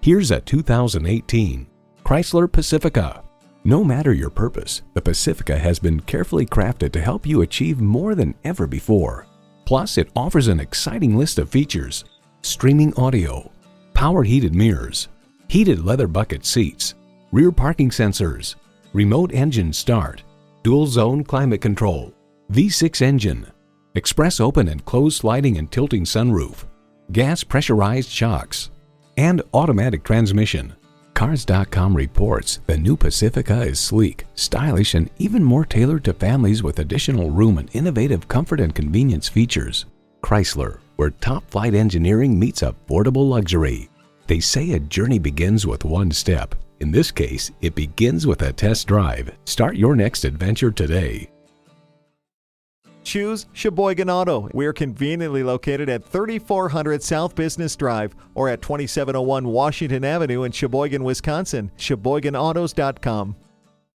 Here's a 2018 Chrysler Pacifica. No matter your purpose, the Pacifica has been carefully crafted to help you achieve more than ever before. Plus, it offers an exciting list of features: streaming audio, power heated mirrors, heated leather bucket seats, rear parking sensors, remote engine start, dual zone climate control, V6 engine, express open and closed sliding and tilting sunroof, gas pressurized shocks, and automatic transmission. Cars.com reports the new Pacifica is sleek, stylish, and even more tailored to families with additional room and innovative comfort and convenience features. Chrysler, where top-flight engineering meets affordable luxury. They say a journey begins with one step. In this case, it begins with a test drive. Start your next adventure today. Choose Sheboygan Auto. We're conveniently located at 3400 South Business Drive or at 2701 Washington Avenue in Sheboygan, Wisconsin. SheboyganAutos.com.